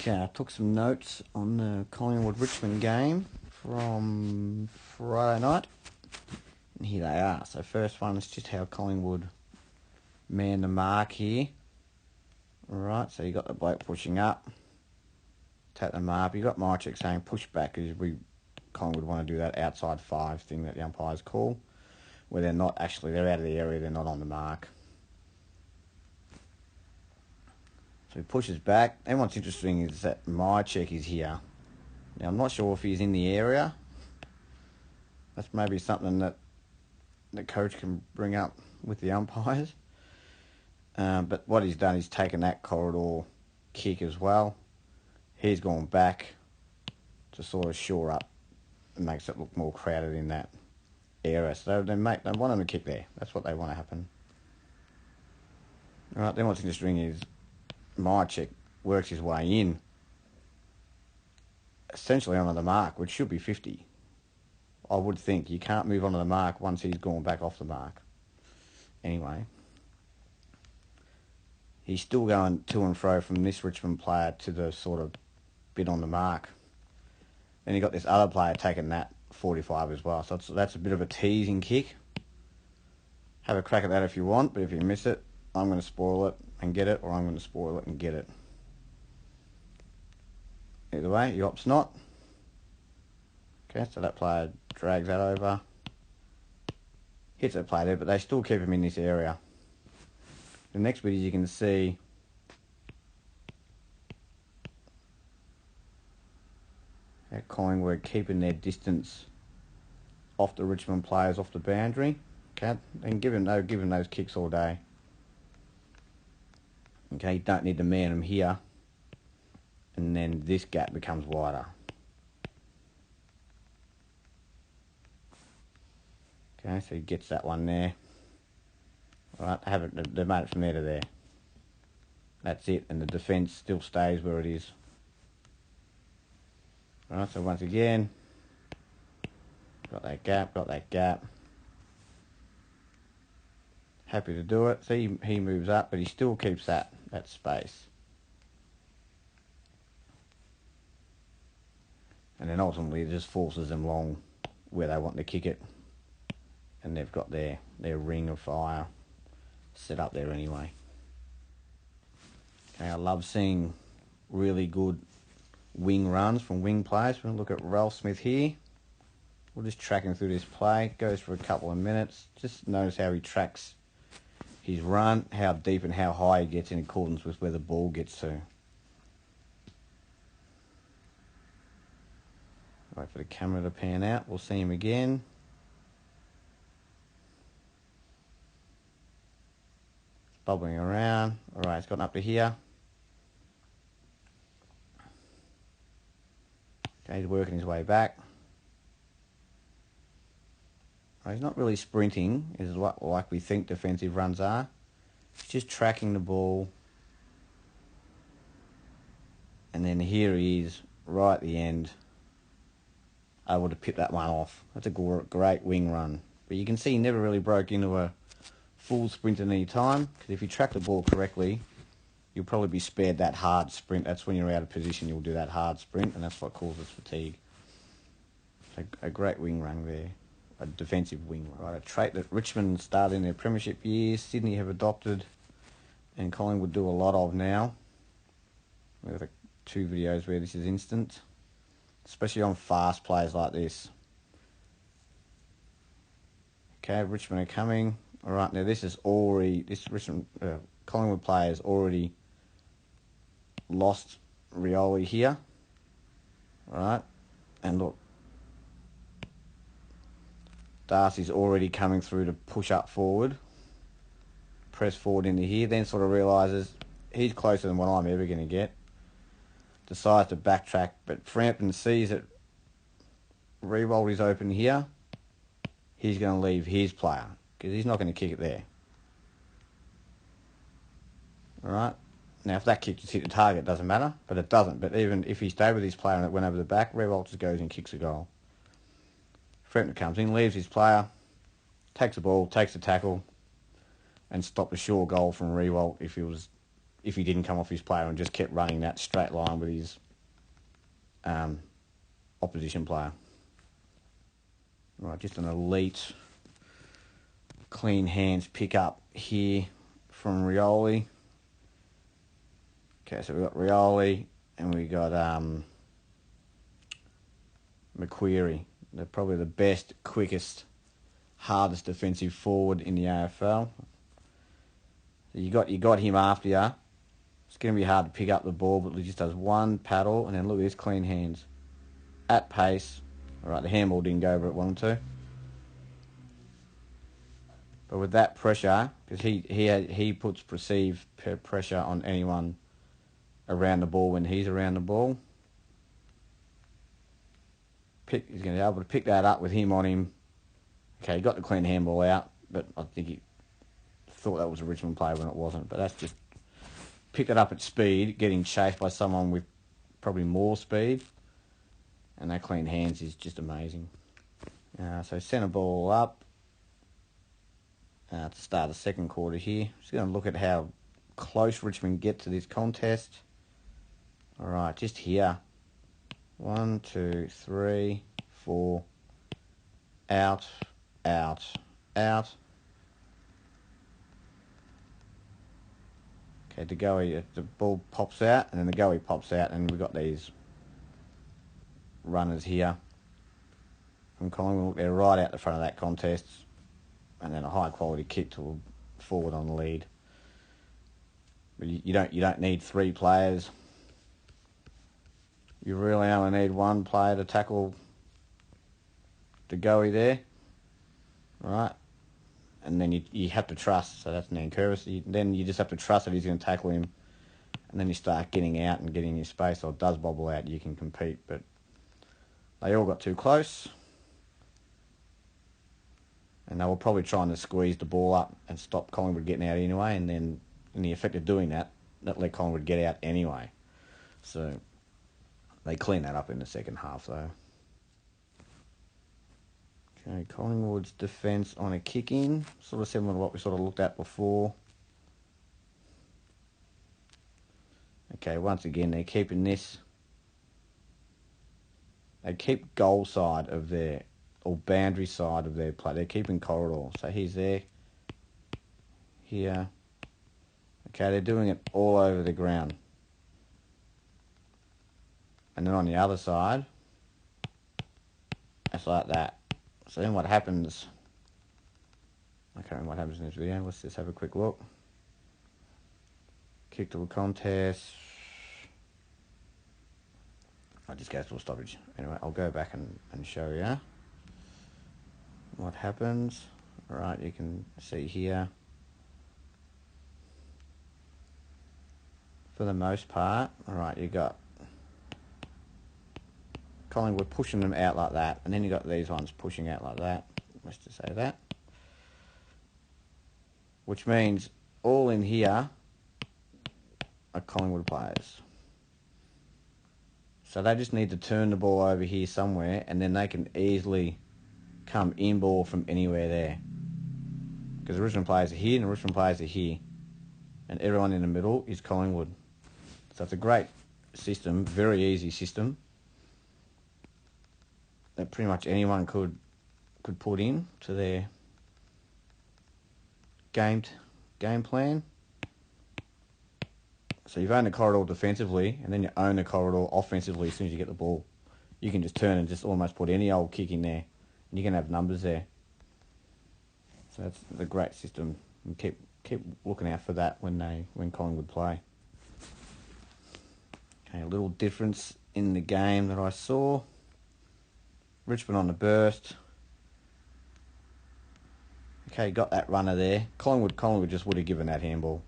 Okay, I took some notes on the Collingwood-Richmond game from Friday night. And here they are. So first one is just how Collingwood manned the mark here. Alright, so you got the bloke pushing up. Take the mark. You got Mychik saying push back because Collingwood want to do that outside 5 thing that the umpires call. Where they're not actually, they're out of the area, they're not on the mark. So he pushes back. And what's interesting is that Mychik is here. Now, I'm not sure if he's in the area. That's maybe something that the coach can bring up with the umpires. But what he's done is taken that corridor kick as well. He's gone back to sort of shore up and makes it look more crowded in that area. So they want him to kick there. That's what they want to happen. All right, then what's interesting is Mychik works his way in, essentially onto the mark, which should be 50. I would think you can't move onto the mark once he's gone back off the mark. Anyway, he's still going to and fro from this Richmond player to the sort of bit on the mark. Then you got this other player taking that 45 as well. So that's a bit of a teasing kick. Have a crack at that if you want, but if you miss it, I'm going to spoil it and get it, or I'm going to spoil it and get it. Either way, he opts not. Okay, so that player drags that over. Hits that player there, but they still keep him in this area. The next bit is you can see how Collingwood keeping their distance off the Richmond players off the boundary. Okay, and give him those kicks all day. Okay, you don't need to man them here. And then this gap becomes wider. Okay, so he gets that one there. Alright, they made it from there to there. That's it, and the defence still stays where it is. Alright, so once again, got that gap. Happy to do it. See, he moves up, but he still keeps that space. And then ultimately it just forces them long where they want to kick it. And they've got their ring of fire set up there anyway. Okay, I love seeing really good wing runs from wing players. We're going to look at Ralph Smith here. We're just tracking through this play. Goes for a couple of minutes. Just notice how he tracks his run, how deep and how high he gets in accordance with where the ball gets to. Wait for the camera to pan out. We'll see him again. It's bubbling around. Alright, it's gotten up to here. Okay, he's working his way back. He's not really sprinting, is like we think defensive runs are. He's just tracking the ball. And then here he is, right at the end, able to pip that one off. That's a great wing run. But you can see he never really broke into a full sprint at any time, because if you track the ball correctly, you'll probably be spared that hard sprint. That's when you're out of position, you'll do that hard sprint, and that's what causes fatigue. A great wing run there. A defensive wing run. Right, a trait that Richmond started in their premiership years, Sydney have adopted, and Collingwood do a lot of now. We have 2 videos where this is instant, especially on fast plays like this. Okay, Richmond are coming. All right, now this Richmond Collingwood player has already lost Rioli here. All right, and look, Darcy's already coming through to push up forward, press forward into here, then sort of realises he's closer than what I'm ever going to get. Decides to backtrack, but Frampton sees that Riewoldt is open here. He's going to leave his player, because he's not going to kick it there. Alright, now if that kick just hit the target, it doesn't matter, but it doesn't. But even if he stayed with his player and it went over the back, Riewoldt just goes and kicks a goal. Frampton comes in, leaves his player, takes the ball, takes the tackle, and stopped a sure goal from Riewoldt if he was if he didn't come off his player and just kept running that straight line with his opposition player. Right, just an elite clean hands pick up here from Rioli. Okay, so we've got Rioli and we got McQuarrie. They're probably the best, quickest, hardest defensive forward in the AFL. You got him after you. It's going to be hard to pick up the ball, but he just does one paddle, and then look at his clean hands. At pace. All right, the handball didn't go over it wanted to. But with that pressure, because he puts perceived pressure on anyone around the ball when he's around the ball. He's going to be able to pick that up with him on him. Okay, he got the clean handball out, but I think he thought that was a Richmond play when it wasn't. But that's just picked it up at speed, getting chased by someone with probably more speed. And that clean hands is just amazing. So centre ball up to start the second quarter here. Just going to look at how close Richmond get to this contest. All right, just here. 1, 2, 3, 4. Out, out, out. Okay, the ball pops out, and then the goey pops out, and we've got these runners here from Collingwood. They're right out the front of that contest, and then a high quality kick to forward on the lead. But you don't need 3 players. You really only need 1 player to tackle the goey there, right? And then you have to trust. So that's Nankervis. Then you just have to trust that he's going to tackle him, and then you start getting out and getting your space, or it does bobble out. You can compete, but they all got too close. And they were probably trying to squeeze the ball up and stop Collingwood getting out anyway. And then, in the effect of doing that, that let Collingwood get out anyway. So they cleaned that up in the second half, though. Okay, Collingwood's defence on a kick-in, sort of similar to what we sort of looked at before. Okay, once again, they're keeping this. They keep goal side of their, or boundary side of their play. They're keeping corridor. So he's there, here. Okay, they're doing it all over the ground. And then on the other side, it's like that. So then what happens, I can't remember what happens in this video. Let's just have a quick look. Kick to a contest. I just go to a stoppage. Anyway, I'll go back and show you what happens. All right, you can see here. For the most part, all right, you got Collingwood pushing them out like that, and then you got these ones pushing out like that. Let's just say that. Which means all in here are Collingwood players. So they just need to turn the ball over here somewhere, and then they can easily come in ball from anywhere there. Because the Richmond players are here, and the Richmond players are here. And everyone in the middle is Collingwood. So it's a great system, very easy system, that pretty much anyone could put in to their game plan. So you've owned the corridor defensively, and then you own the corridor offensively as soon as you get the ball. You can just turn and just almost put any old kick in there, and you can have numbers there. So that's a great system. And keep looking out for that when Collingwood play. Okay, a little difference in the game that I saw. Richmond on the burst. Okay, got that runner there. Collingwood just would have given that handball.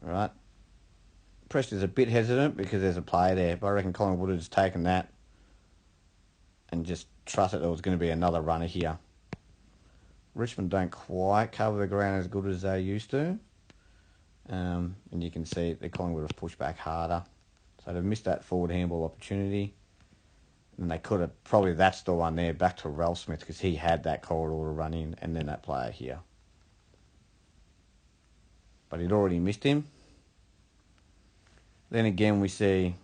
All right. Preston's a bit hesitant because there's a player there, but I reckon Collingwood would have just taken that and just trusted there was going to be another runner here. Richmond don't quite cover the ground as good as they used to. And you can see the Collingwood have pushed back harder. So they've missed that forward handball opportunity. And they could have, probably that's the one there, back to Ralph Smith, because he had that corridor to run in, and then that player here. but he'd already missed him. Then again we see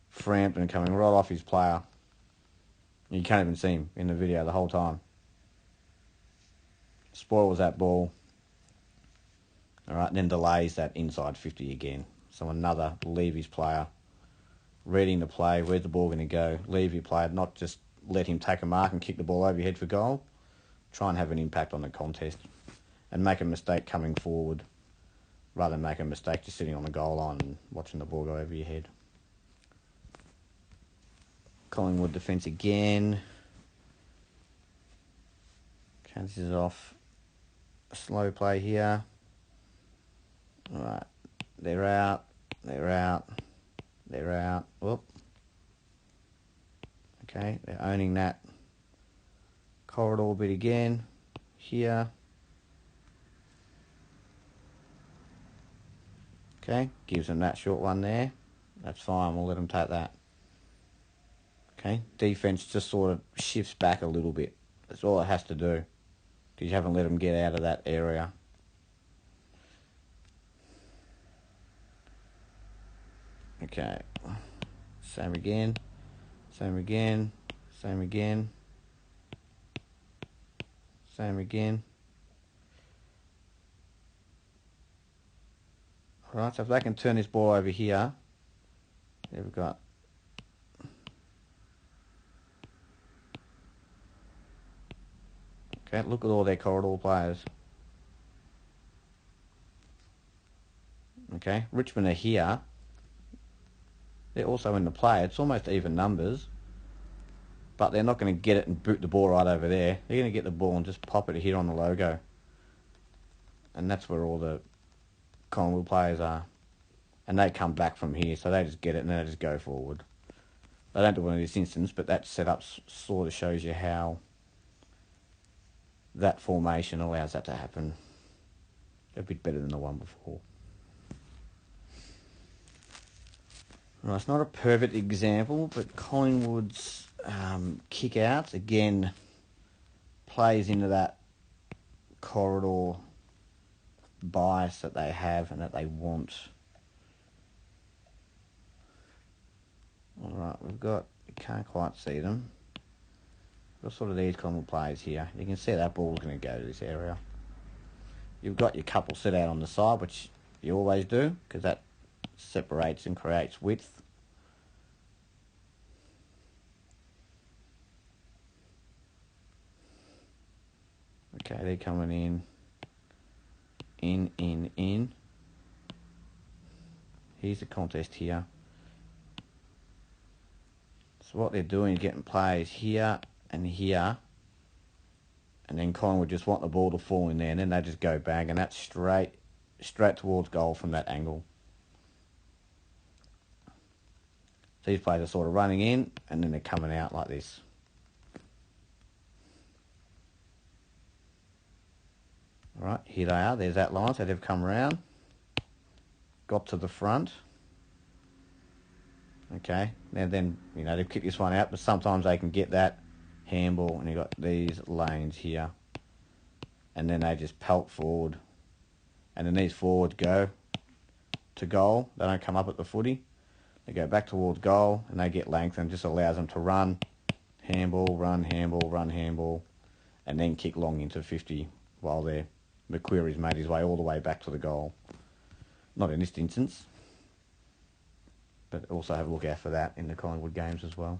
Frampton coming right off his player. You can't even see him in the video the whole time. Spoils that ball. Alright, and then delays that inside 50 again. So another leave his player. Reading the play, where's the ball going to go? Leave your player, not just let him take a mark and kick the ball over your head for goal. Try and have an impact on the contest. And make a mistake coming forward, rather than make a mistake just sitting on the goal line and watching the ball go over your head. Collingwood defence again. Chances off a slow play here. Alright, they're out, they're out, they're out. Whoop. Okay, they're owning that corridor bit again. Here. Okay, gives them that short one there. That's fine, we'll let them take that. Okay, defence just sort of shifts back a little bit. That's all it has to do, because you haven't let them get out of that area. Okay, same again, same again, same again, same again. Alright, so if they can turn this ball over here, there we've got okay, look at all their corridor players. Okay, Richmond are here. They're also in the play. It's almost even numbers. But they're not going to get it and boot the ball right over there. They're going to get the ball and just pop it here on the logo. And that's where all the Collingwood players are. And they come back from here, so they just get it and then they just go forward. They don't do it in this instance, but that setup sort of shows you how that formation allows that to happen. A bit better than the one before. Right, it's not a perfect example, but Collingwood's kick-outs, again, plays into that corridor bias that they have and that they want. Alright, we've got, you can't quite see them. We've got sort of these Collingwood players here. You can see that ball's going to go to this area. You've got your couple set out on the side, which you always do, because that separates and creates width. Okay, they're coming in. Here's the contest here. So what they're doing is getting players here and here, and then Collingwood just want the ball to fall in there, and then they just go bang, and that's straight towards goal from that angle. These players are sort of running in, and then they're coming out like this. Alright, here they are. There's that line, so they've come around. Got to the front. Okay, now then, you know, they've kicked this one out, but sometimes they can get that handball, and you've got these lanes here. And then they just pelt forward. And then these forwards go to goal. They don't come up at the footy. They go back towards goal, and they get length, and just allows them to run, handball, run, handball, run, handball, and then kick long into 50 while they're McQuarrie's made his way all the way back to the goal. Not in this instance, but also have a look out for that in the Collingwood games as well.